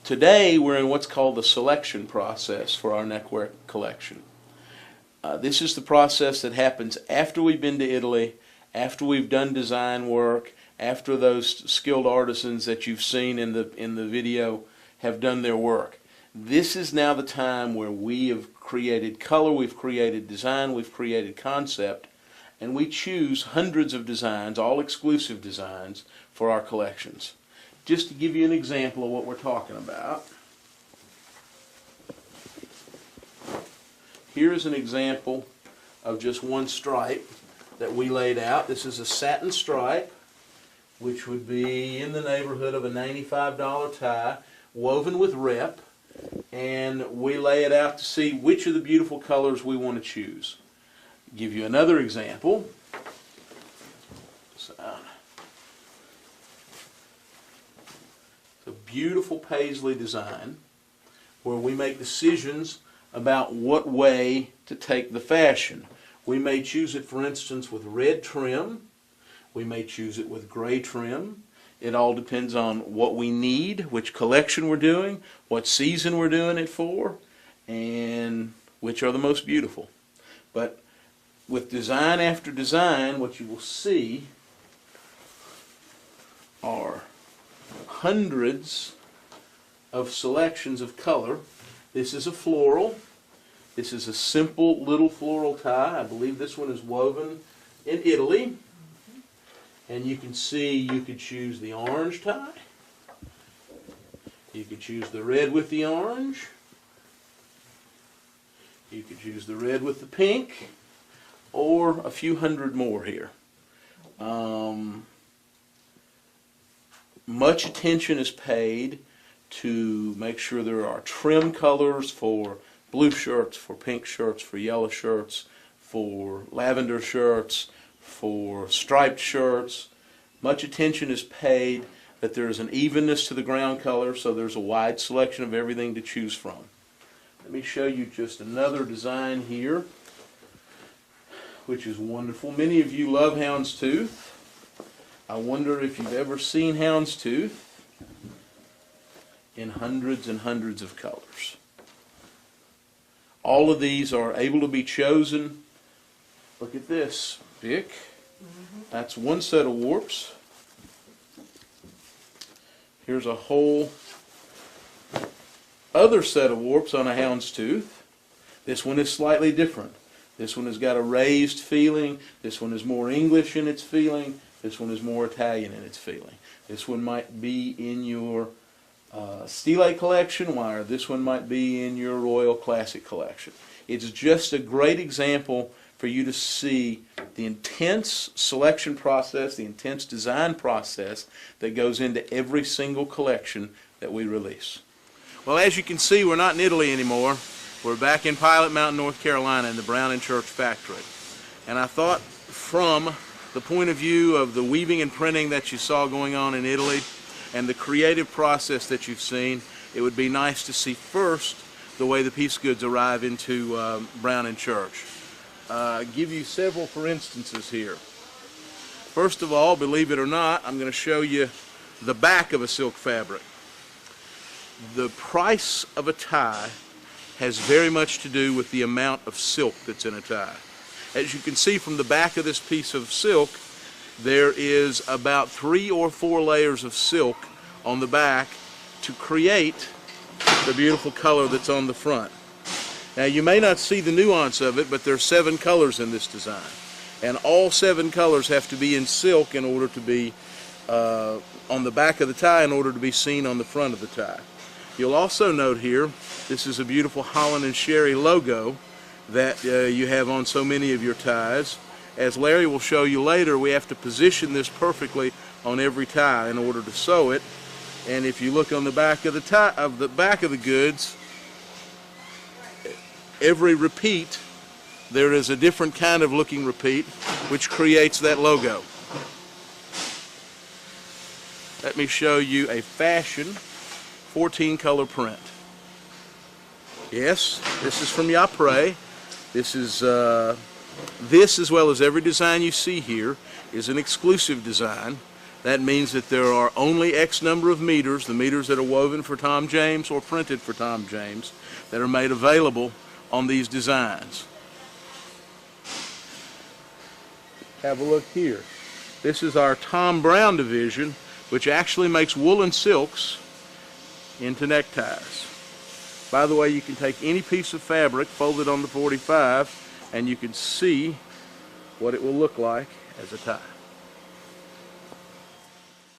Today we're in what's called the selection process for our neckwear collection. This is the process that happens after we've been to Italy, after we've done design work, after those skilled artisans that you've seen in the video have done their work. This is now the time where we have created color, we've created design, we've created concept, and we choose hundreds of designs, all exclusive designs, for our collections. Just to give you an example of what we're talking about, here's an example of just one stripe that we laid out. This is a satin stripe, which would be in the neighborhood of a $95 tie, woven with rep, and we lay it out to see which of the beautiful colors we want to choose. Give you another example. It's a beautiful paisley design where we make decisions about what way to take the fashion. We may choose it, for instance, with red trim. We may choose it with gray trim. It all depends on what we need, which collection we're doing, what season we're doing it for, and which are the most beautiful. But with design after design, what you will see are hundreds of selections of color. This is a floral. This is a simple little floral tie. I believe this one is woven in Italy. And you can see you could choose the orange tie. You could choose the red with the orange. You could choose the red with the pink, or a few hundred more here. Much attention is paid to make sure there are trim colors for blue shirts, for pink shirts, for yellow shirts, for lavender shirts, for striped shirts. Much attention is paid that there is an evenness to the ground color, so there's a wide selection of everything to choose from. Let me show you just another design here, which is wonderful. Many of you love houndstooth. I wonder if you've ever seen houndstooth in hundreds and hundreds of colors. All of these are able to be chosen. Look at this, Vic. That's one set of warps. Here's a whole other set of warps on a houndstooth. This one is slightly different. This one has got a raised feeling. This one is more English in its feeling. This one is more Italian in its feeling. This one might be in your Stile collection, while this one might be in your Royal Classic collection. It's just a great example for you to see the intense selection process, the intense design process that goes into every single collection that we release. Well, as you can see, we're not in Italy anymore. We're back in Pilot Mountain, North Carolina in the Brown and Church factory. And I thought, from the point of view of the weaving and printing that you saw going on in Italy and the creative process that you've seen, it would be nice to see first the way the piece goods arrive into Brown and Church. Give you several for instances here. First of all, believe it or not, I'm going to show you the back of a silk fabric. The price of a tie has very much to do with the amount of silk that's in a tie. As you can see from the back of this piece of silk, there is about 3 or 4 layers of silk on the back to create the beautiful color that's on the front. Now, you may not see the nuance of it, but there are 7 colors in this design. And all 7 colors have to be in silk in order to be on the back of the tie in order to be seen on the front of the tie. You'll also note here, this is a beautiful Holland and Sherry logo that you have on so many of your ties. As Larry will show you later, we have to position this perfectly on every tie in order to sew it. And if you look on the back of the tie, back of the goods, every repeat, there is a different kind of looking repeat which creates that logo. Let me show you a fashion 14 color print. Yes, this is from Yapre. This is this, as well as every design you see here, is an exclusive design. That means that there are only X number of meters, the meters that are woven for Tom James or printed for Tom James, that are made available on these designs. Have a look here. This is our Tom Brown division, which actually makes woolen silks into neckties. By the way, you can take any piece of fabric, fold it on the 45, and you can see what it will look like as a tie.